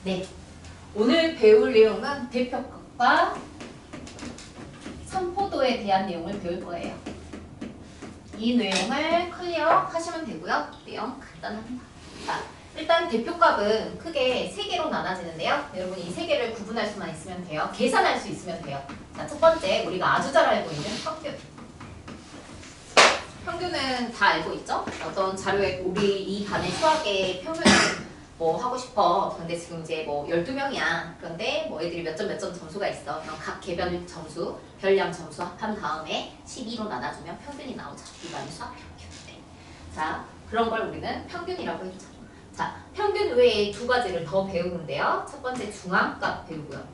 네. 오늘 배울 내용은 대표값과 삼포도에 대한 내용을 배울 거예요. 이 내용을 클리어 하시면 되고요. 내용 간단합니다. 자, 일단 대표값은 크게 3개로 나눠지는데요. 여러분 이 3개를 구분할 수만 있으면 돼요. 계산할 수 있으면 돼요. 자, 첫 번째 우리가 아주 잘 알고 있는 평균. 평균은 다 알고 있죠? 어떤 자료에 우리 이 반의 수학의 평균은 뭐 하고 싶어. 근데 지금 이제 뭐 12명이야. 그런데 뭐 애들이 몇 점 점수가 있어. 그럼 각 개별 점수, 별량 점수 합한 다음에 12로 나눠주면 평균이 나오죠. 이 반의 수학 평균. 네. 자, 그런 걸 우리는 평균이라고 해주죠. 자, 평균 외에 2가지를 더 배우는데요. 첫 번째 중앙값 배우고요.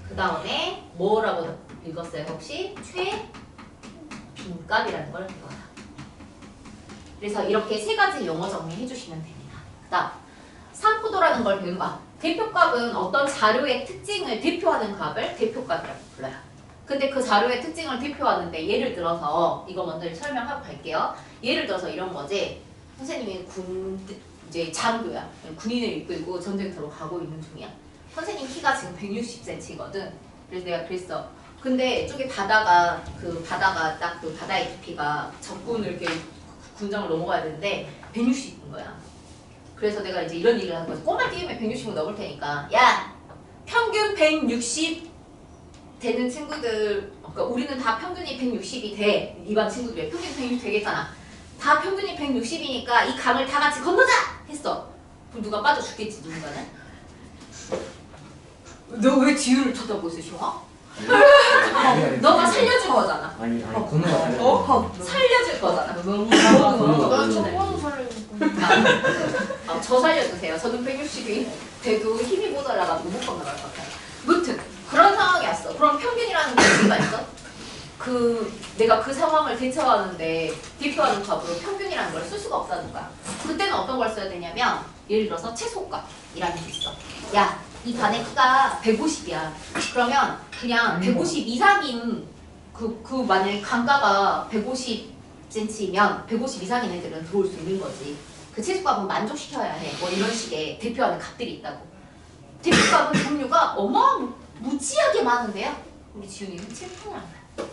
그 다음에 뭐라고 읽었어요? 혹시 최빈값이라는 걸 배워요. 그래서 이렇게 3가지 용어 정리해 주시면 됩니다. 그 다음 삼포도라는 걸 배우는 거. 대표값은 어떤 자료의 특징을 대표하는 값을 대표값이라고 불러요. 근데 그 자료의 특징을 대표하는데 예를 들어서 이거 먼저 설명하고 갈게요. 예를 들어서 이런 거지. 선생님이 이제 장교야. 군인을 이끌고 전쟁터로 가고 있는 중이야. 선생님 키가 지금 160cm거든. 그래서 내가 그랬어. 근데 이쪽에 바다가 딱 그 바다의 깊이가 적군을 이렇게 군장을 넘어가야 되는데 160인 거야. 그래서 내가 이제 이런 얘기를 하는 거지. 꼬마 띄우면 160을 넘을 테니까 야! 평균 160 되는 친구들, 그러니까 우리는 다 평균이 160이 돼. 이반 친구들이 평균 160 되겠잖아. 다 평균이 160이니까 이 강을 다 같이 건너자! 했어. 그럼 누가 빠져 죽겠지, 누군가는. 너 왜 지우를 쳐다보고 있어, 시영아? 너가 살려줄 거잖아. 아니 건너가 살려줄 거잖아. 너무 저거는 살려줄 거야. 저 살려주세요. 저는 160이 돼도 힘이 모자라가지고 못 건너갈 것 같아요. 무튼 그런 상황이 왔어. 그럼 평균이라는 게 의미가 있어? 내가 그 상황을 대처하는데 대표하는 값으로 평균이라는 걸 쓸 수가 없다는 거야. 그때는 어떤 걸 써야 되냐면 예를 들어서 최소값이라는 게 있어. 야, 이 반의 키가 150이야. 그러면 그냥 150 이상인 만약에 강가가 150cm면 150 이상인 애들은 들어올 수 있는 거지. 그 최소값은 만족시켜야 해. 뭐 이런 식의 대표하는 값들이 있다고. 대표값은 종류가 무지하게 많은데요. 우리 지훈이는 칠풍을 안 가요.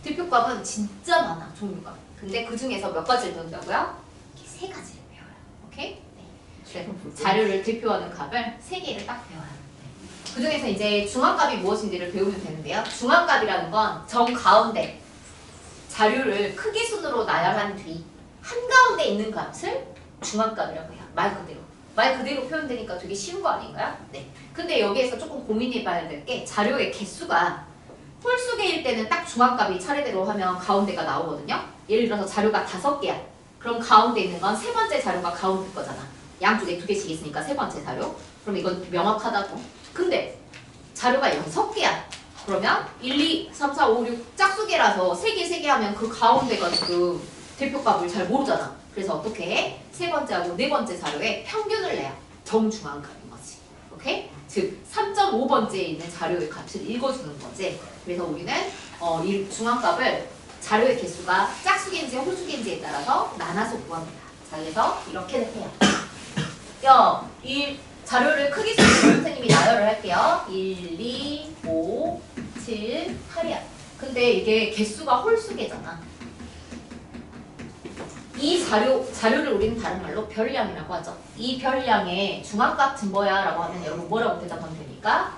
대표값은 진짜 많아, 종류가. 근데 그 중에서 몇 가지를 배운다고요? 3가지를 배워요. 오케이? 네. 자료를 대표하는 값을 3개를 딱 배워요. 그 중에서 이제 중앙값이 무엇인지를 배우면 되는데요. 중앙값이라는 건 정가운데 자료를 크기 순으로 나열한 뒤 한가운데 있는 값을 중앙값이라고 해요. 말 그대로. 말 그대로 표현되니까 되게 쉬운 거 아닌가요? 네. 근데 여기에서 조금 고민해봐야 될 게 자료의 개수가 홀수개일 때는 딱 중앙값이 차례대로 하면 가운데가 나오거든요. 예를 들어서 자료가 5개야. 그럼 가운데 있는 건 3번째 자료가 가운데 거잖아. 양쪽에 2개씩 있으니까 3번째 자료. 그럼 이건 명확하다고. 근데 자료가 6개야. 그러면 1, 2, 3, 4, 5, 6 짝수개라서 3개 하면 그 가운데가 지금 대표값을 잘 모르잖아. 그래서 어떻게 해? 3번째하고 4번째 자료에 평균을 내야 정중앙값인 거지. 오케이? 즉 3.5번째에 있는 자료의 값을 읽어주는 거지. 그래서 우리는 이 중앙값을 자료의 개수가 짝수개인지 홀수개인지에 따라서 나눠서 구합니다. 자, 그래서 이렇게 해요. 이 자료를 크기 순으로 선생님이 나열을 할게요. 1, 2, 5, 7, 8이야. 근데 이게 개수가 홀수개잖아. 이 자료를 우리는 다른 말로 별량이라고 하죠. 이 별량의 중앙값은 뭐야? 라고 하면 여러분 뭐라고 대답하면 됩니까?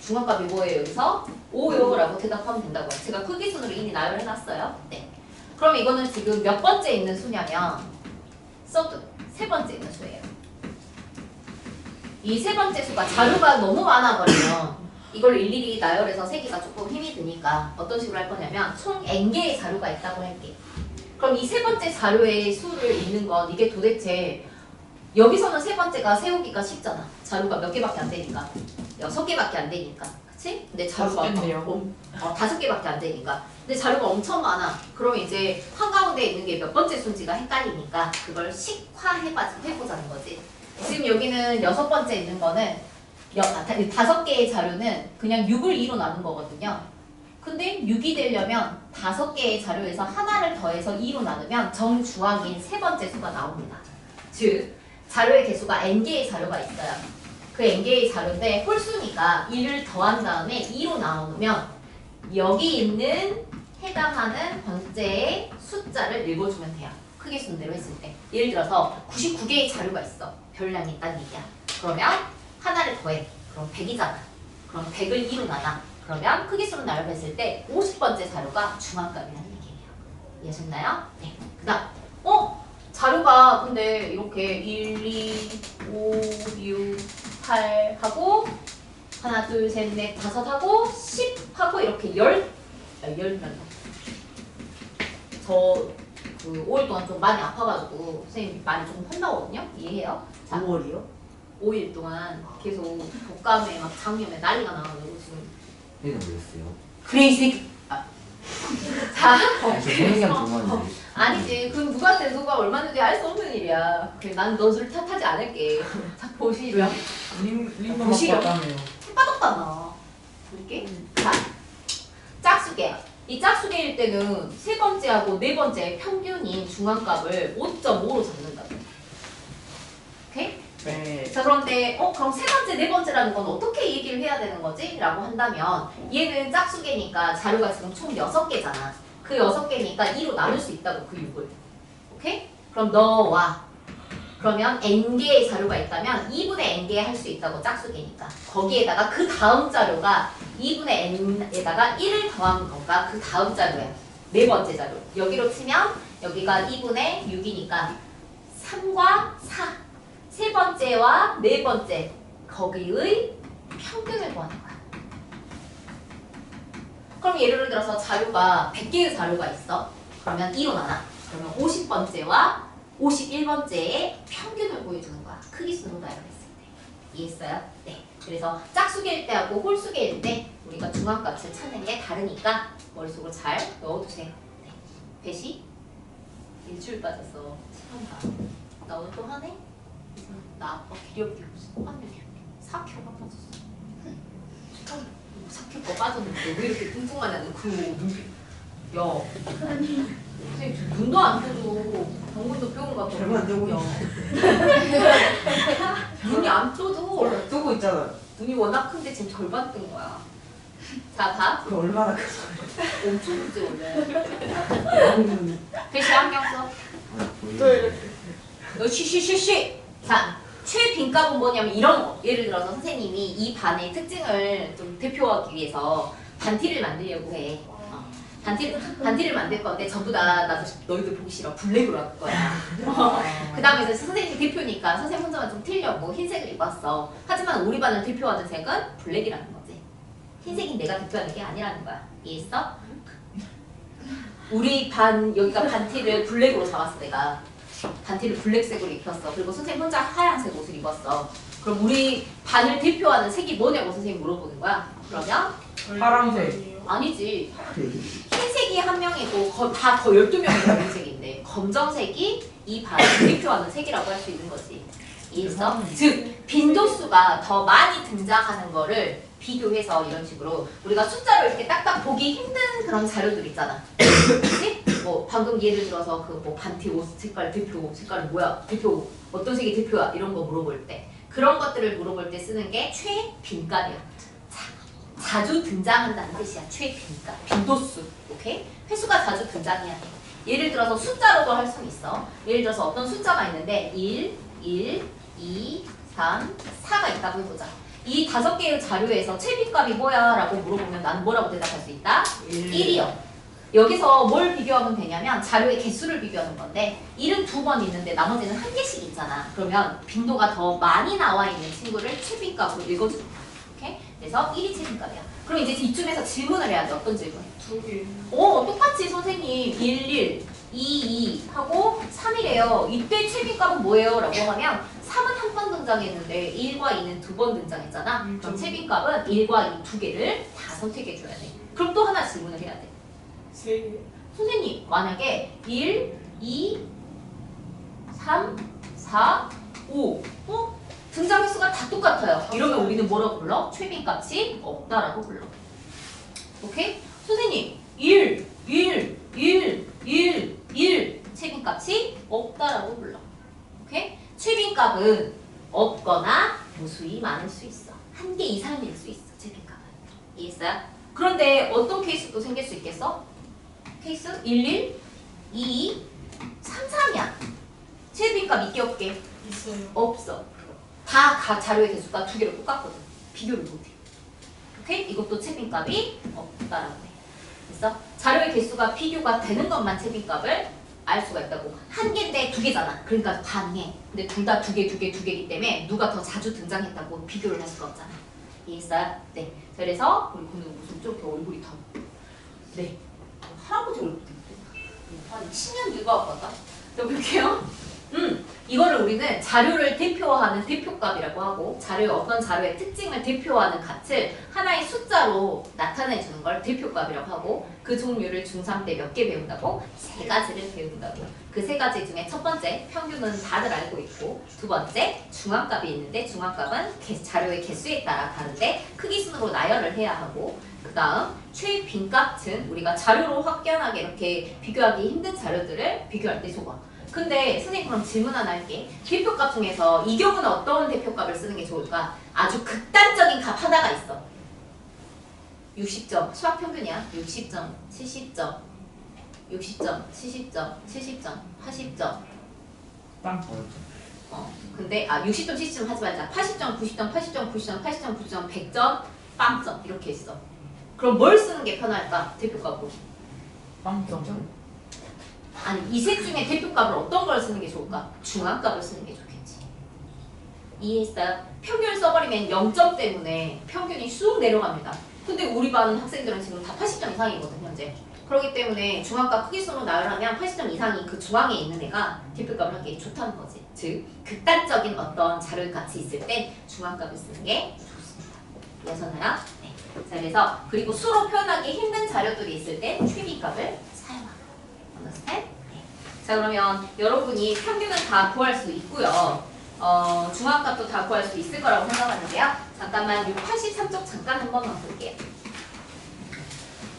중앙값이 뭐예요? 여기서 5요 라고 대답하면 된다고요. 제가 크기 순으로 이미 나열해놨어요. 네. 그럼 이거는 지금 몇 번째 있는 수냐면 서드, 3번째 있는 수예요. 이 3번째 수가 자료가 너무 많아버리면 이걸 일일이 나열해서 세기가 조금 힘이 드니까 어떤 식으로 할 거냐면 총 n개의 자료가 있다고 할게요. 그럼 이 3번째 자료의 수를 읽는 건 이게 도대체 여기서는 3번째가 세우기가 쉽잖아. 자료가 몇 개밖에 안 되니까. 6개밖에 안 되니까. 그치? 근데 자료가 5개밖에 안 되니까. 근데 자료가 엄청 많아. 그럼 이제 한가운데 있는 게 몇 번째 수인지가 헷갈리니까 그걸 식화해보자는 거지. 지금 여기는 6번째 있는 거는 5개의 자료는 그냥 6을 2로 나눈 거거든요. 근데 6이 되려면 5개의 자료에서 하나를 더해서 2로 나누면 정중앙인 3번째 수가 나옵니다. 즉 자료의 개수가 n개의 자료가 있어요. 그 n개의 자료인데 홀수니까 1을 더한 다음에 2로 나오면 여기 있는 해당하는 번째의 숫자를 읽어주면 돼요. 크기 순대로 했을 때. 예를 들어서 99개의 자료가 있어. 별량이 있다는 얘기야. 그러면 하나를 더해. 그럼 100이잖아. 그럼 100을 2로 나눠. 그러면 크기수로 나열했을 때 50번째 자료가 중앙값이라는 얘기예요. 이해하셨나요? 네. 그 다음 자료가 근데 이렇게 1, 2, 5, 6, 8 하고 하나, 둘, 셋, 넷, 다섯 하고 10 하고 이렇게 10면 그 5일 동안 좀 많이 아파가지고 선생님 많이 좀 혼나거든요. 이해해요? 자, 5월이요? 5일 동안 계속 독감에 막 장염에 난리가 나가지고 지금 이거 뭐였어요? 그래 이 새끼 자 저 선생님 좋아하는데. 아니지 그건 누구한테 누가 얼마든지 알 수 없는 일이야. 그래 난 너를 탓하지 않을게. 자 보시면 림만 보시려. 맞다며요. 빠졌잖아. 볼게. 자 짝수계야. 이 짝수계일 때는 세 번째하고 네 번째 평균인 중앙값을 5.5로 잡는다. 오케이? 네. 자 그런데 그럼 세 번째, 네 번째라는 건 어떻게 얘기를 해야 되는 거지? 라고 한다면 얘는 짝수계니까 자료가 지금 총 6개잖아. 그 6개니까 2로 나눌 수 있다고 그 6을. 오케이? 그럼 너와 그러면 n개의 자료가 있다면 2분의 n개 할 수 있다고 짝수계니까 거기에다가 그 다음 자료가 2분의 n에다가 1을 더한 거가 그 다음 자료야. 네 번째 자료. 여기로 치면 여기가 2분의 6이니까 3과 4 세 번째와 네 번째 거기의 평균을 구하는 거야. 그럼 예를 들어서 자료가 100개의 자료가 있어. 그러면 2로 나눠. 그러면 50번째와 51번째의 평균을 보여주는 거야. 크기수로 나열했을 때. 이해했어요? 네. 그래서 짝수계일 때하고 홀수계일 때 우리가 중앙값을 찾는 게 다르니까 머릿속으로 잘 넣어두세요. 네. 배시? 일주일 빠졌어. 참다. 나 오늘 또 하네? 나 아빠 기력이 없어. 아니 4kg가 빠졌어. 4kg가 빠졌는데 왜 이렇게 뚱뚱하냐는 그 눈빛. 야, 선생님 눈도 안 떠도 병원도 병원 가서 별로 안 되고 눈이 안 떠도 뜨고 있잖아. 눈이 워낙 큰데 지금 절반 뜬 거야. 자, 봐. 그 얼마나 큰 엄청 크지 원래. 거야? 배시 안경 써. 또 이렇게. 너 쉬쉬쉬쉬. 자, 최빈값은 뭐냐면 이런 거. 예를 들어서 선생님이 이 반의 특징을 좀 대표하기 위해서 반티를 만들려고 해. 반티를 만들 건데 전부 다 나도 너희들 보기 싫어. 블랙으로 할 거야. 그 다음에 이제 선생님 대표니까 선생님 혼자만 좀 틀려고 흰색을 입었어. 하지만 우리 반을 대표하는 색은 블랙이라는 거지. 흰색이 내가 대표하는 게 아니라는 거야. 이해했어? 우리 반 여기가 반티를 블랙으로 잡았어 내가. 반티를 블랙색으로 입혔어. 그리고 선생님 혼자 하얀색 옷을 입었어. 그럼 우리 반을 대표하는 색이 뭐냐고 선생님 물어보는 거야. 그러면 파란색. 아니지. 흰색이 한 명이고 다 12명이 다른 색인데 검정색이 이 반을 대표하는 색이라고 할 수 있는 거지. 이해했어? 즉 빈도수가 더 많이 등장하는 거를 비교해서 이런 식으로 우리가 숫자로 이렇게 딱딱 보기 힘든 그런 자료들 있잖아. 그치? 뭐 방금 예를 들어서 그 뭐 반티 옷 색깔 대표 색깔은 뭐야? 대표 어떤 색이 대표야? 이런 거 물어볼 때 그런 것들을 물어볼 때 쓰는 게 최빈값이야. 자주 등장한다는 뜻이야. 최빈값. 빈도수. 오케이? 횟수가 자주 등장해야 돼. 예를 들어서 숫자로도 할 수는 있어. 예를 들어서 어떤 숫자가 있는데 1, 2, 3, 4가 있다고 해보자. 이 5개의 자료에서 최빈값이 뭐야? 라고 물어보면 나는 뭐라고 대답할 수 있다? 1이요. 여기서 뭘 비교하면 되냐면 자료의 개수를 비교하는 건데 1은 2번 있는데 나머지는 1개씩 있잖아. 그러면 빈도가 더 많이 나와 있는 친구를 최빈값으로 읽어주는 거야. 오케이? 그래서 1이 최빈값이야. 그럼 이제 이쯤에서 질문을 해야지. 어떤 질문? 2개. 똑같이 선생님 1, 1, 2, 2 하고 3이래요. 이때 최빈값은 뭐예요? 라고 하면 3은 한 번 등장했는데 1과 2는 2번 등장했잖아. 그럼 최빈값은 1과 2 두 개를 다 선택해줘야 돼. 그럼 또 하나 질문을 해야 돼. 3개. 선생님 만약에 1, 2, 3, 4, 5 등장 횟수가 다 똑같아요. 이러면 우리는 뭐라고 불러? 최빈값이 없다라고 불러. 오케이? 선생님 1, 1, 1, 1, 1 최빈값이 없다라고 불러. 오케이? 최빈값은 없거나 무수히 많을 수 있어. 한 개 이상일 수 있어. 최빈값은. 이해했어요? 그런데 어떤 케이스도 생길 수 있겠어? 케이스 11, 22, 33이야. 최빈값 있게 없게? 있어요. 없어. 다 자료의 개수가 두 개로 똑같거든. 비교를 못해. 오케이? 이것도 최빈값이 없다라고 해. 그래서 자료의 개수가 비교가 되는 것만 최빈값을 알 수가 있다고. 한 개인데 두 개잖아. 그러니까 가능해. 근데 둘 다 두 개이기 때문에 누가 더 자주 등장했다고 비교를 할 수가 없잖아. 이해했어요? 네. 그래서 우리 군은 무슨 좀 이렇게 얼굴이 더. 네. 할아버지 얼굴 같아. 한 10년 늙어갖고 왔다. 자, 볼게요. 이거를 우리는 자료를 대표하는 대표값이라고 하고 어떤 자료의 특징을 대표하는 값을 하나의 숫자로 나타내 주는 걸 대표값이라고 하고 그 종류를 중3 때 몇 개 배운다고? 3가지를 배운다고. 그 3가지 중에 첫 번째 평균은 다들 알고 있고 두 번째 중앙값이 있는데 중앙값은 자료의 개수에 따라 다른데 크기 순으로 나열을 해야 하고 그 다음 최빈값은 우리가 자료로 확연하게 이렇게 비교하기 힘든 자료들을 비교할 때 좋아. 근데 선생님 그럼 질문 하나 할게. 대표값 중에서 이 경우는 어떤 대표값을 쓰는 게 좋을까? 아주 극단적인 값 하나가 있어. 60점, 수학 평균이야. 60점, 70점, 60점, 70점, 70점, 80점. 빵. 근데 60점, 70점 하지 말자. 80점, 90점, 80점, 90점, 80점, 90점, 100점, 빵점 이렇게 있어. 그럼 뭘 쓰는 게 편할까? 대표값으로. 빵점. 아니 이 셋 중에 대표값을 어떤 걸 쓰는 게 좋을까? 중앙값을 쓰는 게 좋겠지. 이해했어요? 평균을 써버리면 0점 때문에 평균이 쑥 내려갑니다. 근데 우리 반 학생들은 지금 다 80점 이상이거든 현재. 그렇기 때문에 중앙값 크기순으로 나열하면 80점 이상이 그 중앙에 있는 애가 대표값을 하기에 좋다는 거지. 즉 극단적인 어떤 자료의 값이 있을 땐 중앙값을 쓰는 게 좋습니다. 이해하셨나요? 네. 자 그래서 그리고 수로 표현하기 힘든 자료들이 있을 땐 최빈값을 사용합니다. 네. 자 그러면 여러분이 평균은 다 구할 수 있고요. 중앙값도 다 구할 수 있을 거라고 생각하는데요. 잠깐만 이 83쪽 잠깐 한 번만 볼게요.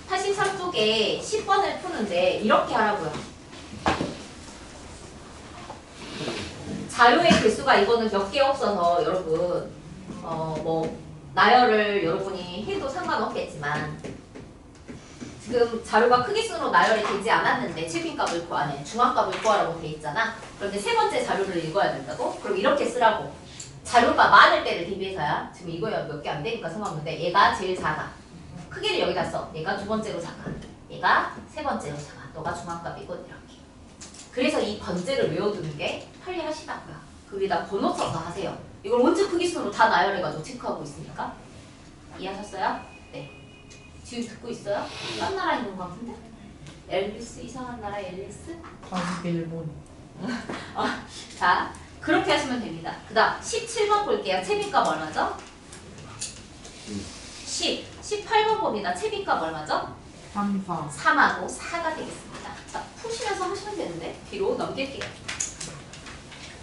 83쪽에 10번을 푸는데 이렇게 하라고요. 자료의 개수가 이거는 몇 개 없어서 여러분 뭐 나열을 여러분이 해도 상관없겠지만 지금 자료가 크기순으로 나열이 되지 않았는데 최빈값을 구하네. 중앙값을 구하라고 돼 있잖아. 그런데 세 번째 자료를 읽어야 된다고? 그럼 이렇게 쓰라고. 자료가 많을 때를 대비해서야. 지금 이거야 몇 개 안 되니까 상관없는데 얘가 제일 작아. 크기를 여기다 써. 얘가 두 번째로 작아. 얘가 세 번째로 작아. 너가 중앙값이고 이렇게. 그래서 이 번째를 외워두는 게 편리하시다고요. 그 위에다 번호 써서 하세요. 이걸 원체 크기순으로 다 나열해가지고 체크하고 있으니까. 이해하셨어요? 네. 지금 듣고 있어요? 딴 나라에 있는 것 같은데? 앨리스 이상한 나라 앨리스? 아직 일본. 자 그렇게 하시면 됩니다. 그 다음 17번 볼게요. 최빈값 얼마죠? 18번 봅니다. 최빈값 얼마죠? 3, 4. 3하고 4가 되겠습니다. 자 푸시면서 하시면 되는데 뒤로 넘길게요.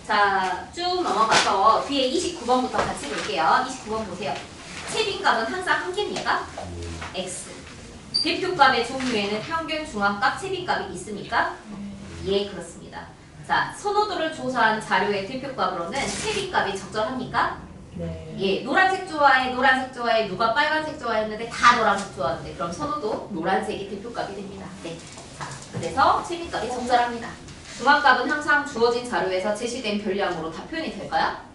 자 쭉 넘어가서 뒤에 29번부터 같이 볼게요. 29번 보세요. 최빈값은 항상 한 개입니까? X. 대표값의 종류에는 평균, 중앙값, 최빈값이 있습니까? 예, 그렇습니다. 자, 선호도를 조사한 자료의 대표값으로는 최빈값이 적절합니까? 네. 예, 노란색 좋아해, 누가 빨간색 좋아했는데 다 노란색 좋아하는데 그럼 선호도 노란색이 대표값이 됩니다. 네. 자, 그래서 최빈값이 적절합니다. 중앙값은 항상 주어진 자료에서 제시된 별량으로 다 표현이 될까요?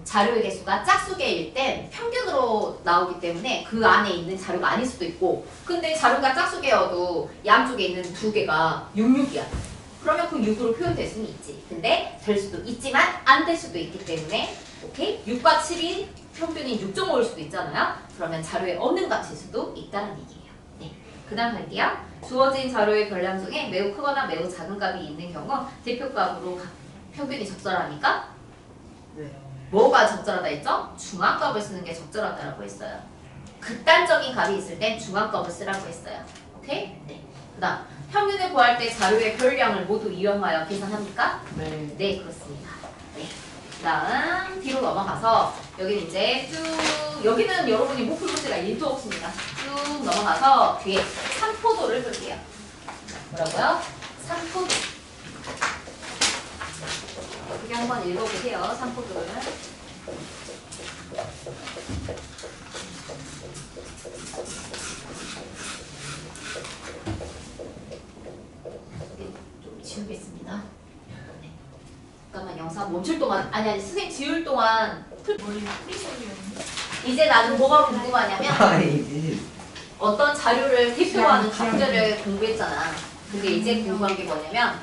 자료의 개수가 짝수개일 땐 평균으로 나오기 때문에 그 안에 있는 자료가 아닐 수도 있고 근데 자료가 짝수개여도 양쪽에 있는 두 개가 66이야. 그러면 그 6으로 표현될 수는 있지. 근데 될 수도 있지만 안 될 수도 있기 때문에 오케이? 6과 7이 평균이 6.5일 수도 있잖아요. 그러면 자료에 없는 값일 수도 있다는 얘기예요. 네. 그 다음 갈게요. 주어진 자료의 별량 중에 매우 크거나 매우 작은 값이 있는 경우 대표값으로 평균이 적절합니까? 네. 뭐가 적절하다 했죠? 중앙값을 쓰는 게 적절하다고 했어요. 극단적인 값이 있을 땐 중앙값을 쓰라고 했어요. 오케이? 네. 그 다음 평균을 구할 때 자료의 별량을 모두 이용하여 계산합니까? 네. 네, 그렇습니다. 네. 그 다음 뒤로 넘어가서 여기는 이제 쭉 여기는 여러분이 못 풀 문제가 1도 없습니다. 쭉 넘어가서 뒤에 3포도를 볼게요. 뭐라고요? 3포도. 예쁘게 한번 읽어보세요. 삼포도를. 좀 지우겠습니다. 네. 잠깐만 영상 멈출 동안 아니 선생님 지울 동안 머리 프리소리였는데. 이제 나는 뭐가 궁금하냐면 아니지. 어떤 자료를 대표하는 값들을 공부했잖아. 근데 이제 궁금한 게 뭐냐면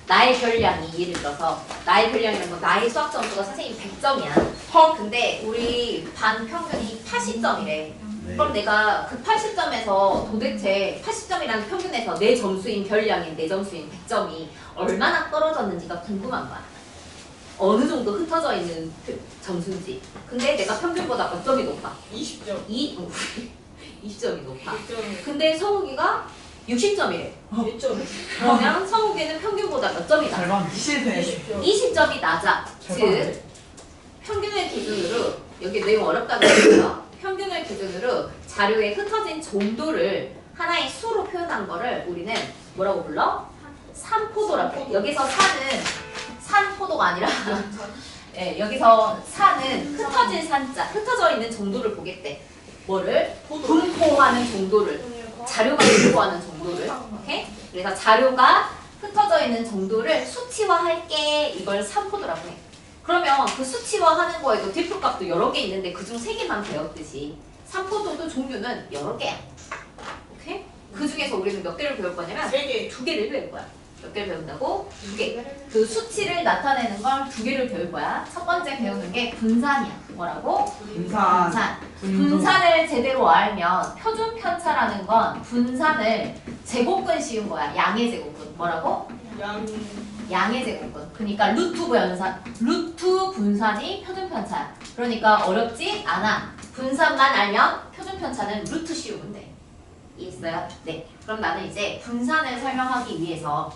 나의 별량이 예를 들어서 나의 별량이라는 건 나의 수학 점수가 선생님 100점이야. 근데 우리 반 평균이 80점이래. 네. 그럼 내가 그 80점에서 도대체 80점이라는 평균에서 내 점수인 별량인 내 점수인 100점이 얼마나 떨어졌는지가 궁금한 거야. 어느 정도 흩어져 있는 점수인지. 근데 내가 평균보다 몇 점이 높아? 20점. 20점이 높아. 100점. 근데 성욱이가 60점이래. 1점. 그러면 성욱이는 평균보다 몇 점이 잘 낮아? 봤네. 실패. 20점이 낮아. 잘 즉 봤네. 평균을 기준으로 여기 내용 어렵다고 했어요. 평균을 기준으로 자료의 흩어진 정도를 하나의 수로 표현한 거를 우리는 뭐라고 불러? 산포도라고 해. 여기서 산은 산포도가 아니라 예, 여기서 산은 흩어진 산자, 흩어져 있는 정도를 보겠대. 뭐를? 분포하는 정도를. 자료가 분포하는 정도를. 오케이? 그래서 자료가 흩어져 있는 정도를 수치화할게. 이걸 산포도라고 해. 그러면 그 수치화하는 거에도 대표값도 여러 개 있는데 그중 3개만 배웠듯이 산포도도 종류는 여러 개야. 오케이? 그 중에서 우리는 몇 개를 배울 거냐면 3개. 2개를 배울 거야. 몇 개를 배운다고? 2개. 그 수치를 나타내는 걸 2개를 배울 거야. 첫 번째 배우는 게 분산이야. 뭐라고? 분산. 분산. 분산을 제대로 알면 표준 편차라는 건 분산을 제곱근 씌운 거야. 양의 제곱근. 뭐라고? 양의 제곱근. 그러니까 루트 분산이 표준 편차야. 그러니까 어렵지 않아. 분산만 알면 표준 편차는 루트 씌우면 돼. 이해했어요? 네. 그럼 나는 이제 분산을 설명하기 위해서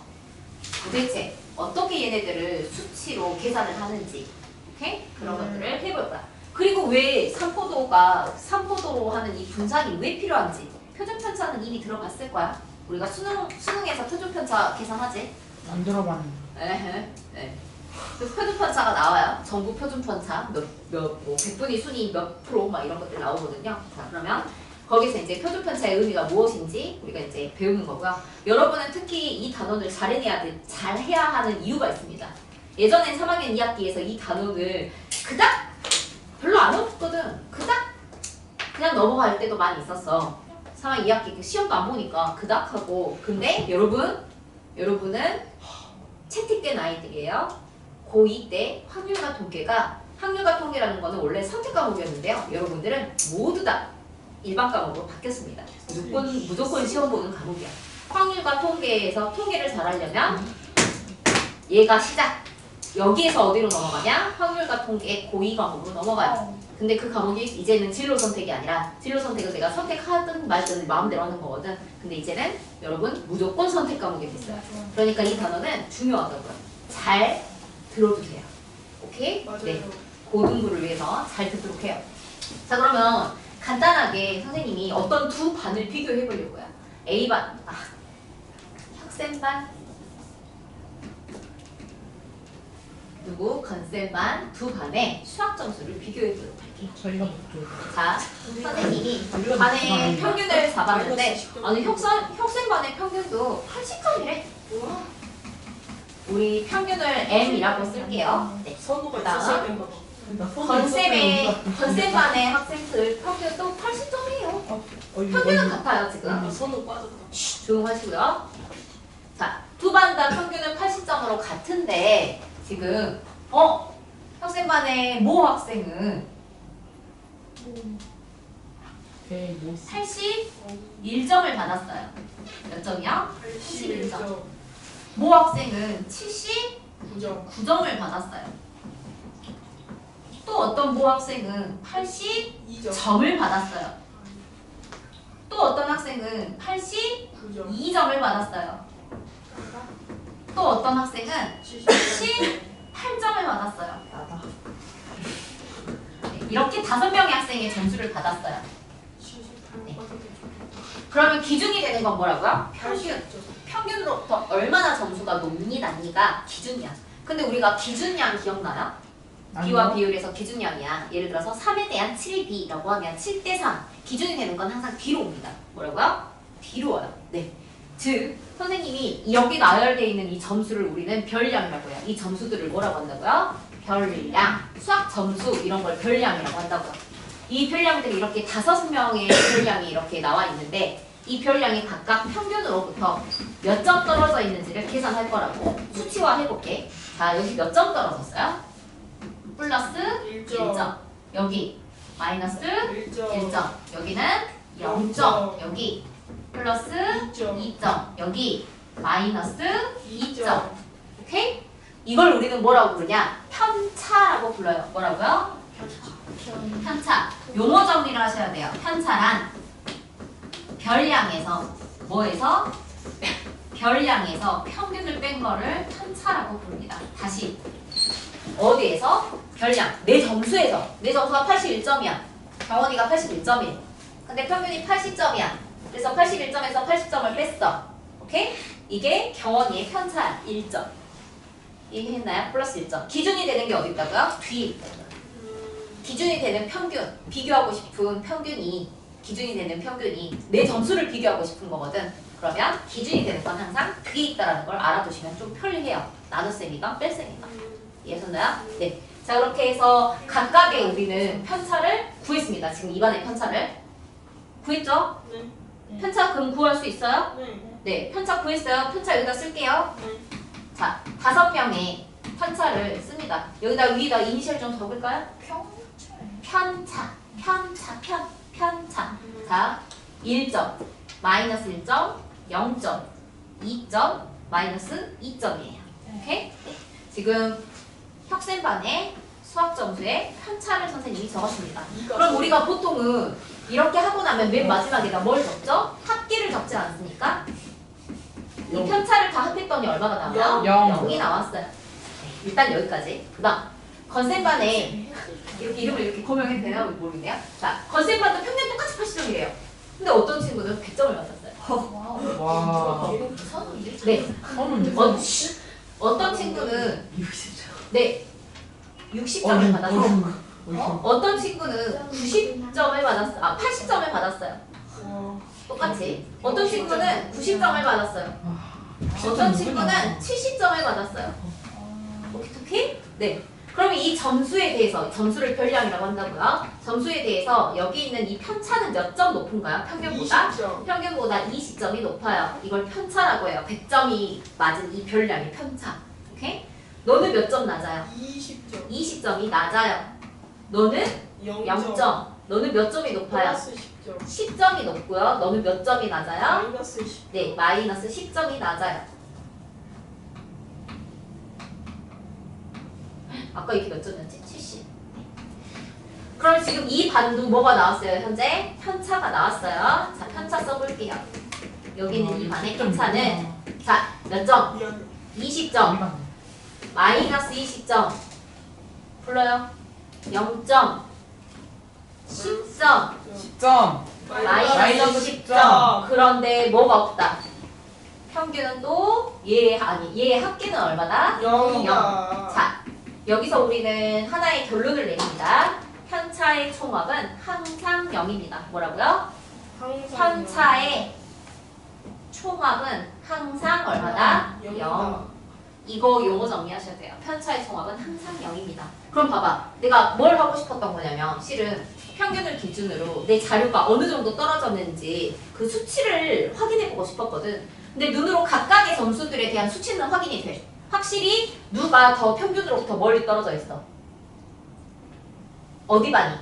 도대체 어떻게 얘네들을 수치로 계산을 하는지, 오케이? 그런 것들을 해볼 거야. 그리고 왜 산포도로 하는 이 분산이 왜 필요한지 표준 편차는 이미 들어봤을 거야. 우리가 수능에서 표준 편차 계산하지. 안 들어봤네. 에헤, 네. 그 표준 편차가 나와요. 전부 표준 편차 뭐 100분위 순위 몇 프로 막 이런 것들 나오거든요. 자, 그러면 거기서 이제 표준 편차의 의미가 무엇인지 우리가 이제 배우는 거고요. 여러분은 특히 이 단원을 잘해야 하는 이유가 있습니다. 예전엔 3학년 2학기에서 이 단원을 그닥 별로 안 어렵거든. 그닥 그냥 넘어갈 때도 많이 있었어. 3학년 2학기 시험도 안 보니까 그닥 하고. 근데 여러분은 채택된 아이들이에요. 고2 때 확률과 통계라는 거는 원래 선택 과목이었는데요. 여러분들은 모두 다 일반 과목으로 바뀌었습니다. 무조건 시험 보는 과목이야. 확률과 통계에서 통계를 잘하려면 얘가 시작. 여기에서 어디로 넘어가냐? 확률과 통계 고2 과목으로 넘어가요. 근데 그 과목이 이제는 진로 선택이 아니라 진로 선택은 내가 선택하든 말든 마음대로 하는 거거든. 근데 이제는 여러분 무조건 선택 과목이 됐어요. 그러니까 이 단어는 중요하다고요. 잘 들어두세요. 오케이? 맞아요. 네. 고등부를 위해서 잘 듣도록 해요. 자, 그러면 간단하게 선생님이 어떤 두 반을 비교해 보려고요. A반, 혁센반, 그리고 건센반 두 반의 수학 점수를 비교해 보도록 할게요. 저희가 못줘. 자, 선생님이 반의 평균을 잡았는데 아니 혁센반의 평균도 80점이래. 우리 평균을 M이라고 쓸게요. 네. 선우가 그다음 있었어야 된 거. 건센반의 학생들 평균도 80점이에요. 평균은 같아요 지금. 선우 빠졌다. 조용하시고요. 자, 두 반 다 평균은 80점으로 같은데 지금 혁센반의 모 학생은 81점을 받았어요. 몇 점이요? 81점. 모 학생은 79점을 받았어요. 또 어떤 모 학생은 80점을 받았어요. 또 어떤 학생은 82점을 받았어요. 또 어떤 학생은 78점을 받았어요. 네, 이렇게 5명의 학생의 점수를 받았어요. 네. 그러면 기준이 되는 건 뭐라고요? 평균으로부터 얼마나 점수가 높니 낮니가 기준이야. 근데 우리가 기준량 기억나요? B와 비율에서 기준량이야. 예를 들어서 3에 대한 7B라고 하면 7대3. 기준이 되는 건 항상 뒤로 옵니다. 뭐라고요? 뒤로 와요. 네. 즉 선생님이 여기 나열되어 있는 이 점수를 우리는 별량이라고 해요. 이 점수들을 뭐라고 한다고요? 별량. 수학 점수 이런 걸 별량이라고 한다고요. 이 별량들이 이렇게 5명의 별량이 이렇게 나와 있는데 이 별량이 각각 평균으로부터 몇 점 떨어져 있는지를 계산할 거라고 수치화 해볼게. 자, 여기 몇 점 떨어졌어요? 플러스 1점. 여기 마이너스 1점. 여기는 0점. 여기 플러스 2점. 여기 마이너스 2점. 오케이? 이걸 우리는 뭐라고 부르냐? 편차라고 불러요. 뭐라고요? 편차. 용어 정리를 하셔야 돼요. 편차란 별량에서 뭐에서? 별량에서 평균을 뺀 거를 편차라고 부릅니다. 다시 어디에서? 별량. 내 점수에서. 내 점수가 81점이야. 경원이가 81점이에요. 근데 평균이 80점이야. 그래서 81점에서 80점을 뺐어. 오케이? 이게 경원이의 편차 1점. 이해했나요? 플러스 1점. 기준이 되는 게 어디 있다고요? 뒤에 있다고요. 기준이 되는 평균. 비교하고 싶은 평균이 기준이 되는 평균이 내 점수를 비교하고 싶은 거거든. 그러면 기준이 되는 건 항상 뒤에 있다는 걸 알아두시면 좀 편리해요. 나눗셈이건 뺄셈이건. 이해하셨나요? 네. 자, 그렇게 해서 각각의 우리는 편차를 구했습니다. 지금 2반의 편차를. 구했죠? 네. 편차 그럼 구할 수 있어요? 네. 네. 편차 구했어요. 편차 여기다 쓸게요. 네. 자, 5명의 편차를 씁니다. 여기다 위에다 이니셜 좀 적을까요? 편차. 자, 1점, 마이너스 1점, 0점, 2점, 마이너스 2점이에요. 오케이? 네. 지금 혁셈반의 수학 점수에 편차를 선생님이 적었습니다. 그럼 우리가 보통은 이렇게 하고 나면 맨 마지막에다 뭘 적죠? 합계를 적지 않습니까? 이 편차를 다 합했더니 얼마가 나와요? 0이 나왔어요. 네, 일단 여기까지. 그다음 건셈반에 이렇게 이름을 이렇게 고명해도 되나 모르겠네요. 자, 건셈반도 평균 똑같이 80점이래요. 근데 어떤 친구는 100점을 맞았어요. 와. 네. 어떤 친구는 60점. 네 60점을 받았어요. 어떤 친구는 90점을 받았어요. 80점을 받았어요. 똑같이. 어떤 친구는 90점을 받았어요. 어떤 친구는 70점을 받았어요. 오케이? 네. 그러면 이 점수에 대해서, 점수를 별량이라고 한다고요. 점수에 대해서 여기 있는 이 편차는 몇 점 높은가요? 평균보다? 20점. 평균보다 20점이 높아요. 이걸 편차라고 해요. 100점이 맞은 이 별량이 편차. 오케이? 너는 몇 점 낮아요? 20점. 20점이 낮아요. 너는 0점. 너는 몇 점이 높아요? 플러스 10점. 10점이 높고요. 너는 몇 점이 낮아요? 마이너스 10. 네, 마이너스 10점이 낮아요. 아까 이게 몇 점이었지? 70. 그럼 지금 이 반도 뭐가 나왔어요? 현재 편차가 나왔어요. 자, 편차 써볼게요. 여기는 이 반의 편차는 자, 몇 점? 미안해. 20점. 마이너스 20점. 불러요. 0점. 10점. 10점. 마이너스 10점. 그런데 뭐가 없다. 평균은 또 얘의 합계는 얼마다? 0이다. 자, 여기서 우리는 하나의 결론을 냅니다. 편차의 총합은 항상 0입니다. 뭐라고요? 편차의 총합은 항상 얼마다? 0. 이거 용어 정리하셔야 돼요. 편차의 총합은 항상 0입니다. 그럼 봐봐. 내가 뭘 하고 싶었던 거냐면 실은 평균을 기준으로 내 자료가 어느 정도 떨어졌는지 그 수치를 확인해보고 싶었거든. 근데 눈으로 각각의 점수들에 대한 수치는 확인이 돼. 확실히 누가 더 평균으로부터 멀리 떨어져 있어? 어디 반이?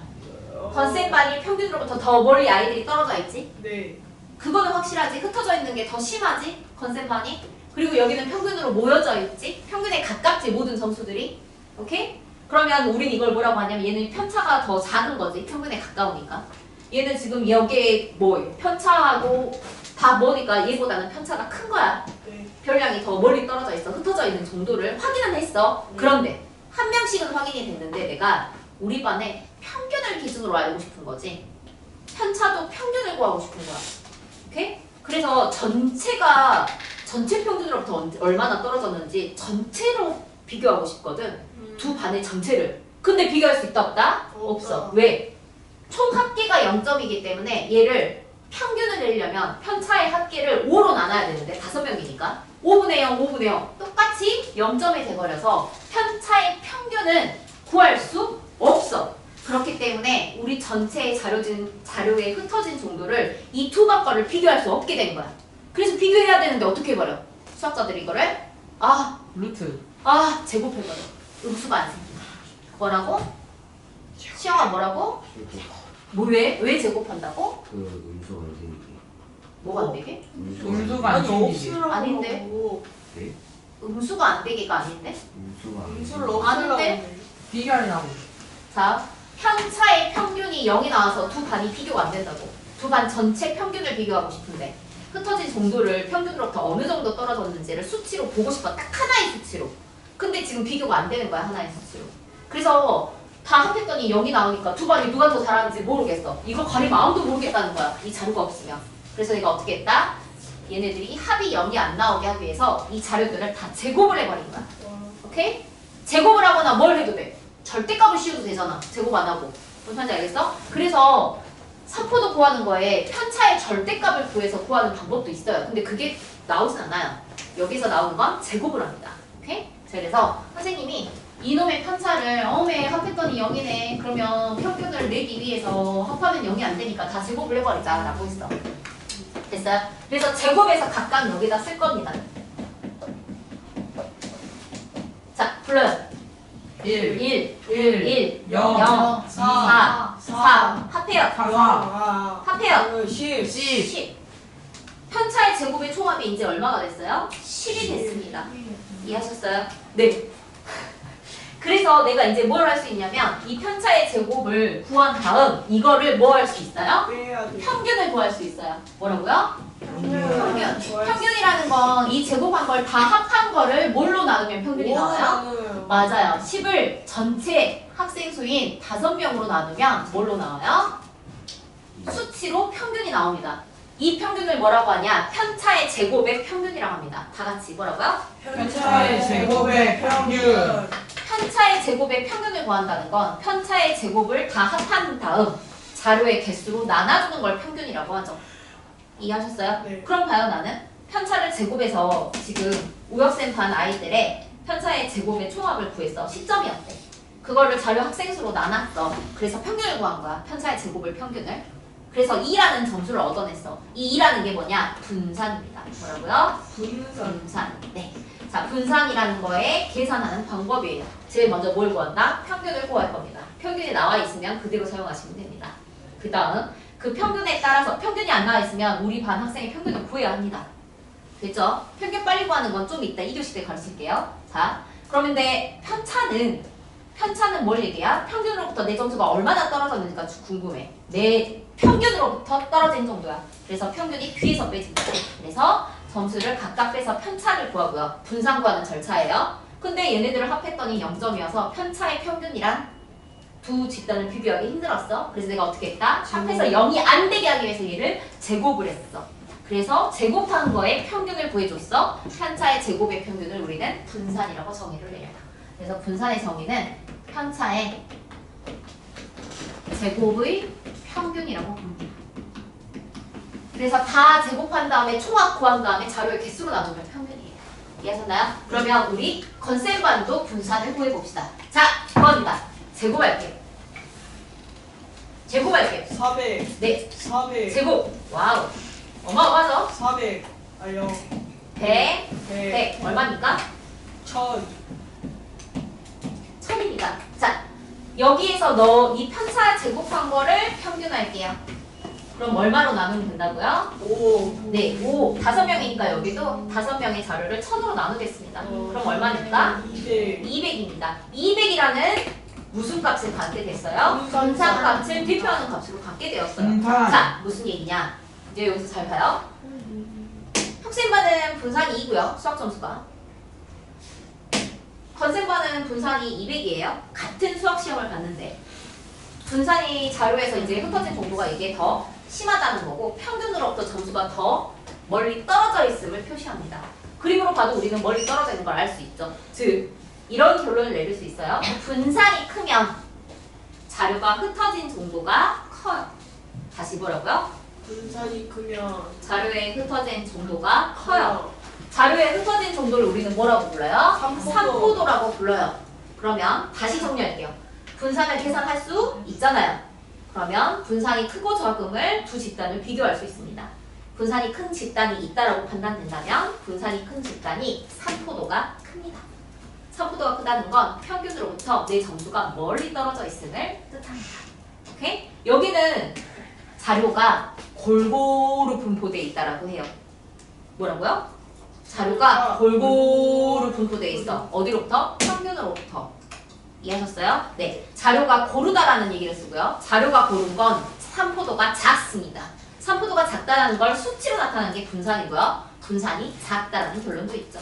건센 반이 평균으로부터 더 멀리 아이들이 떨어져 있지? 네. 그거는 확실하지. 흩어져 있는 게 더 심하지? 건센 반이. 그리고 여기는 평균으로 모여져 있지? 평균에 가깝지 모든 점수들이. 오케이? 그러면 우린 이걸 뭐라고 하냐면 얘는 편차가 더 작은 거지. 평균에 가까우니까. 얘는 지금 여기에 뭐 편차하고 다 뭐니까 얘보다는 편차가 큰 거야. 네. 별량이 더 멀리 떨어져 있어. 흩어져 있는 정도를 확인은 했어. 그런데 한 명씩은 확인이 됐는데 내가 우리 반에 평균을 기준으로 알고 싶은 거지. 편차도 평균을 구하고 싶은 거야. 오케이? 그래서 전체 평균으로부터 얼마나 떨어졌는지 전체로 비교하고 싶거든. 두 반의 전체를. 근데 비교할 수 있다 없다? 없어. 왜? 총 합계가 0점이기 때문에 얘를 평균을 내려면 편차의 합계를 5로 나눠야 되는데 5명이니까 5분의 0, 5분의 0 똑같이 0점이 돼버려서 편차의 평균은 구할 수 없어. 그렇기 때문에 우리 전체의 자료에 흩어진 정도를 이 두 번 거를 비교할 수 없게 된 거야. 그래서 비교해야 되는데 어떻게 해버려? 수학자들이 이거를 루트. 제곱해버려. 음수가 안 생긴다. 뭐라고? 시영아 뭐라고? 왜 제곱한다고? 그 음수가 안 생기게. 뭐가 안 되게? 음수가 안 아니 생기게. 없으라고. 아닌데. 네? 음수가 안 되기가 아닌데? 음수가 안 음수를 생기게. 없으라고. 아닌데? 비교하려고. 자, 편차의 평균이 0이 나와서 두 반이 비교가 안 된다고. 두 반 전체 평균을 비교하고 싶은데 흩어진 정도를 평균으로부터 어느 정도 떨어졌는지를 수치로 보고 싶어. 딱 하나의 수치로. 근데 지금 비교가 안 되는 거야, 하나의 수치로. 그래서 다 합했더니 0이 나오니까 두 반이 누가 더 잘하는지 모르겠어. 이거 가릴 마음도 모르겠다는 거야, 이 자료가 없으면. 그래서 내가 어떻게 했다? 얘네들이 합이 0이 안 나오게 하기 위해서 이 자료들을 다 제곱을 해버린 거야. 오케이? 제곱을 하거나 뭘 해도 돼. 절대값을 씌워도 되잖아. 제곱 안 하고. 무슨 말인지 알겠어? 그래서 사포도 구하는 거에 편차의 절대값을 구해서 구하는 방법도 있어요. 근데 그게 나오진 않아요. 여기서 나오는 건 제곱을 합니다. 오케이? 자, 그래서 선생님이 이놈의 편차를 합했더니 0이네. 그러면 평균을 내기 위해서 합하면 0이 안 되니까 다 제곱을 해버리자 라고 했어. 됐어요? 그래서 제곱에서 각각 여기다 쓸 겁니다. 자, 불러요. 1, 1, 0, 0, 4, 4. 합해요. 4, 합해요. 10. 10. 편차의 제곱의 총합이 이제 얼마가 됐어요? 10이 됐습니다. 이해하셨어요? 네. 그래서 내가 이제 뭘 할 수 있냐면 이 편차의 제곱을 구한 다음 이거를 뭐 할 수 있어요? 빼야 돼. 평균을 구할 수 있어요. 뭐라고요? 평균. 좋아요. 평균이라는 건 이 제곱한 걸 다 합한 거를 뭘로 나누면 평균이 나와요? 맞아요. 10을 전체 학생 수인 5명으로 나누면 뭘로 나와요? 수치로 평균이 나옵니다. 이 평균을 뭐라고 하냐? 편차의 제곱의 평균이라고 합니다. 다 같이 뭐라고요? 편차의 제곱의 평균. 편차의 제곱의 평균을 구한다는 건 편차의 제곱을 다 합한 다음 자료의 개수로 나눠주는 걸 평균이라고 하죠. 이해하셨어요? 네. 그럼 봐요. 나는 편차를 제곱해서 지금 우혁쌤 반 아이들의 편차의 제곱의 총합을 구했어. 10점이었대. 그거를 자료 학생 수로 나눴어. 그래서 평균을 구한 거야. 편차의 제곱을 평균을. 그래서 2라는 점수를 얻어냈어. 이 2라는 게 뭐냐? 분산입니다. 뭐라고요? 분산. 네. 자, 분산이라는 거에 계산하는 방법이에요. 제일 먼저 뭘 구한다? 평균을 구할 겁니다. 평균이 나와 있으면 그대로 사용하시면 됩니다. 그 다음 그 평균에 따라서 평균이 안 나와 있으면 우리 반 학생의 평균을 구해야 합니다. 됐죠? 평균 빨리 구하는 건 좀 이따 2교시 때 가르칠게요. 자, 그런데 편차는 뭘 얘기야? 평균으로부터 내 점수가 얼마나 떨어졌는지가 궁금해. 내 평균으로부터 떨어진 정도야. 그래서 평균이 뒤에서 빼집니다. 그래서 점수를 각각 빼서 편차를 구하고요. 분산 구하는 절차예요. 근데 얘네들을 합했더니 0점이어서 편차의 평균이란 두 집단을 비교하기 힘들었어. 그래서 내가 어떻게 했다? 합해서 0이 안 되게 하기 위해서 얘를 제곱을 했어. 그래서 제곱한 거에 평균을 구해줬어. 편차의 제곱의 평균을 우리는 분산이라고 정의를 내려요. 그래서 분산의 정의는 편차의 제곱의 평균이라고 봅니다. 그래서 다 제곱한 다음에 총합 구한 다음에 자료의 개수로 나누면 평균이에요. 이해하셨나요? 그러면 우리 건센반도 분산을 구해봅시다. 자, 이겁니다. 제곱할게. 400. 네. 400. 제곱. 와우. 어마어마하죠? 400. 아요. 100. 100. 100. 얼마입니까? 1000. 1000입니다. 자, 여기에서 너 이 편차 제곱한 거를 평균할게요. 그럼 얼마로 나누면 된다고요? 5. 네, 5. 5명이니까 여기도 5명의 자료를 1000으로 나누겠습니다. 그럼 얼마입니까? 200. 200입니다. 200이라는 무슨 값을 갖게 됐어요? 분산. 분산 값을 대표하는 값으로 갖게 되었어요. 분산. 자, 무슨 얘기냐? 이제 여기서 잘 봐요. 학생반은 분산이 2고요. 수학 점수가. 건생반은 분산이 200이에요. 같은 수학 시험을 봤는데 분산이 자료에서 이제 흩어진 정도가 이게 더 심하다는 거고 평균으로부터 점수가 더 멀리 떨어져 있음을 표시합니다. 그림으로 봐도 우리는 멀리 떨어져 있는 걸 알 수 있죠. 즉 이런 결론을 내릴 수 있어요. 분산이 크면 자료가 흩어진 정도가 커요. 다시 뭐라고요? 분산이 크면 자료에 흩어진 정도가 커요. 자료에 흩어진 정도를 우리는 뭐라고 불러요? 산포도. 산포도라고 불러요. 그러면 다시 정리할게요. 분산을 계산할 수 있잖아요. 그러면 분산이 크고 적음을 두 집단을 비교할 수 있습니다. 분산이 큰 집단이 있다라고 판단된다면 분산이 큰 집단이 산포도가 큽니다. 산포도가 크다는 건 평균으로부터 내 점수가 멀리 떨어져 있음을 뜻합니다. 오케이? 여기는 자료가 골고루 분포되어 있다라고 해요. 뭐라고요? 자료가 골고루 분포되어 있어. 어디로부터? 평균으로부터. 이해하셨어요? 네. 자료가 고르다라는 얘기를 쓰고요. 자료가 고른 건 산포도가 작습니다. 산포도가 작다라는 걸 수치로 나타나는 게 분산이고요. 분산이 작다라는 결론도 있죠.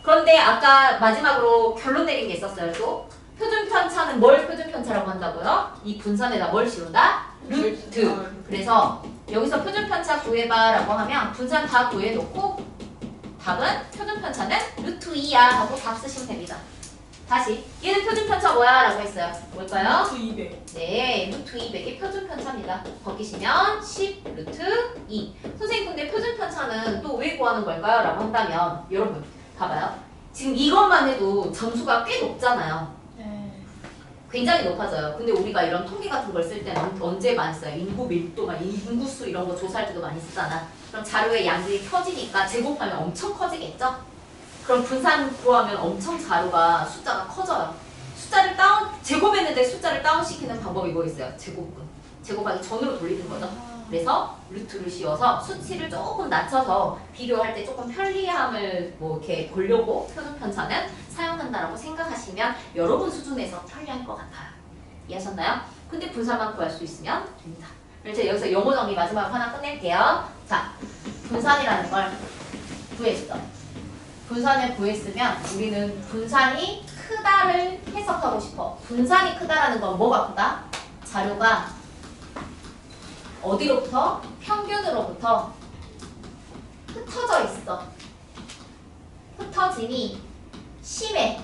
그런데 아까 마지막으로 결론 내린 게 있었어요. 또 표준편차는 뭘 표준편차라고 한다고요? 이 분산에다 뭘 씌운다? 루트. 그래서 여기서 표준편차 구해봐 라고 하면 분산 다 구해놓고 답은 표준편차는 루트 2야 하고 답 쓰시면 됩니다. 다시 얘는 표준편차 뭐야? 라고 했어요. 뭘까요? 루트 200. 네, 루트 200이 표준편차입니다. 벗기시면 10 루트 2. 선생님 근데 표준편차는 또 왜 구하는 걸까요? 라고 한다면 여러분 봐봐요. 지금 이것만 해도 점수가 꽤 높잖아요. 네. 굉장히 높아져요. 근데 우리가 이런 통계 같은 걸 쓸 때는 언제 많이 써요? 인구 밀도, 인구수 이런 거 조사할 때도 많이 쓰잖아. 그럼 자료의 양들이 커지니까 제곱하면 엄청 커지겠죠? 그럼 분산 구하면 엄청 자료가 숫자가 커져요. 숫자를 제곱했는데 숫자를 다운시키는 방법이 뭐 있어요? 제곱근. 제곱하기 전으로 돌리는 거죠. 그래서 루트를 씌워서 수치를 조금 낮춰서 비교할 때 조금 편리함을 뭐 이렇게 보려고 표준편차는 사용한다라고 생각하시면 여러분 수준에서 편리할 것 같아요. 이해하셨나요? 근데 분산만 구할 수 있으면 됩니다. 그래서 여기서 영어 정리 마지막으로 하나 끝낼게요. 자, 분산이라는 걸 구했어. 분산을 구했으면 우리는 분산이 크다를 해석하고 싶어. 분산이 크다라는 건 뭐가 크다? 자료가 어디로부터? 평균으로부터 흩어져 있어. 흩어짐이 심해.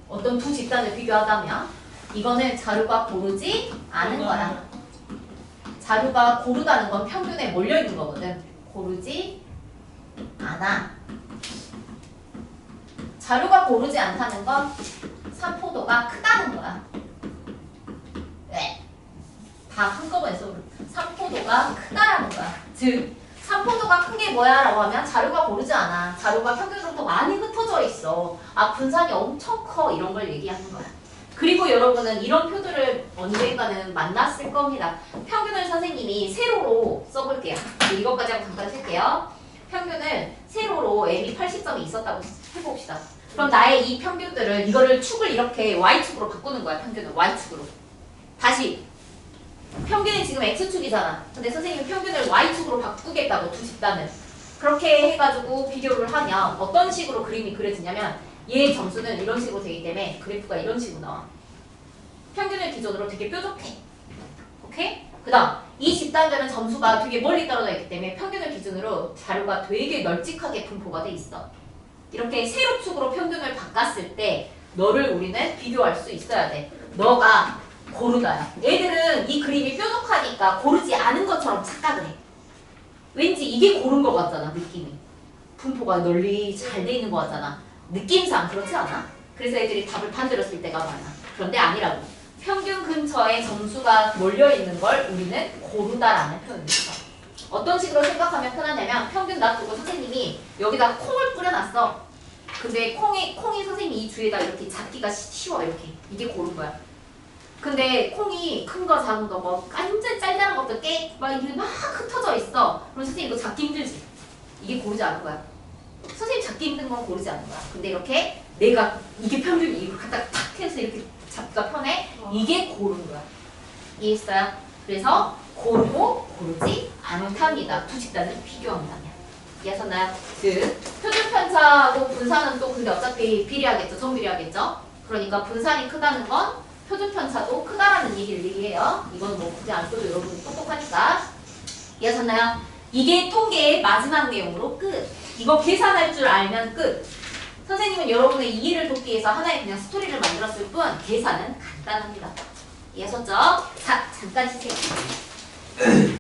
어떤 두 집단을 비교하다면 이거는 자료가 고르지 않은 거야. 자료가 고르다는 건 평균에 몰려있는 거거든. 고르지 않아. 자료가 고르지 않다는 건 산포도가 크다는 거야. 네. 다 한꺼번에 써. 산포도가 크다라는 거야. 즉, 산포도가 큰 게 뭐야? 라고 하면 자료가 고르지 않아. 자료가 평균으로부터 많이 흩어져 있어. 아, 분산이 엄청 커. 이런 걸 얘기하는 거야. 그리고 여러분은 이런 표들을 언젠가는 만났을 겁니다. 평균을 선생님이 세로로 써볼게요. 이것까지 하고 잠깐 쓸게요. 평균을 세로로 m이 80점이 있었다고 해봅시다. 그럼 나의 이 평균들을 이거를 축을 이렇게 y축으로 바꾸는 거야. 평균을 y축으로. 다시 평균이 지금 x축이잖아. 근데 선생님이 평균을 y축으로 바꾸겠다고 두 집단을. 그렇게 해가지고 비교를 하면 어떤 식으로 그림이 그려지냐면 얘의 점수는 이런 식으로 되기 때문에 그래프가 이런 식으로 나와. 평균을 기준으로 되게 뾰족해. 오케이? 그 다음 이 집단들은 점수가 되게 멀리 떨어져 있기 때문에 평균을 기준으로 자료가 되게 널찍하게 분포가 돼 있어. 이렇게 세로축으로 평균을 바꿨을 때 너를 우리는 비교할 수 있어야 돼. 너가 고르다야. 애들은 이 그림이 뾰족하니까 고르지 않은 것처럼 착각을 해. 왠지 이게 고른 것 같잖아, 느낌이. 분포가 널리 잘 돼 있는 것 같잖아. 느낌상 그렇지 않아? 그래서 애들이 답을 반대로 쓸 때가 많아. 그런데 아니라고. 평균 근처에 점수가 몰려있는 걸 우리는 고르다라는 표현을 써. 어떤 식으로 생각하면 편하냐면 평균 놔두고 선생님이 여기다 콩을 뿌려놨어. 근데 콩이 선생님이 이 주에다 이렇게 잡기가 쉬워. 이렇게. 이게 고른 거야. 근데 콩이 큰 거 작은 거 뭐 완전 짤짤한 것도 막 이게 막 흩어져 있어. 그럼 선생님 이거 잡기 힘들지? 이게 고르지 않은 거야. 선생님 잡기 힘든 건 고르지 않은 거야. 근데 이렇게 내가 이게 평균이 이거 갖다 탁 해서 이렇게 잡기가 편해. 이게 고른 거야. 이해했어요? 그래서 고르고 고르지 않답니다. 두 집단을 비교한다면. 이해하셨나요? 즉 표준편차하고 분산은 또 근데 어차피 비례하겠죠. 정비례하겠죠. 그러니까 분산이 크다는 건 표준편차도 크다라는 얘기를 얘기해요. 이건 뭐 굳이 안 써도 여러분이 똑똑하니까. 이해하셨나요? 이게 통계의 마지막 내용으로 끝. 이거 계산할 줄 알면 끝. 선생님은 여러분의 이해를 돕기 위해서 하나의 그냥 스토리를 만들었을 뿐 계산은 간단합니다. 이해하셨죠? 자, 잠깐 쉬세요.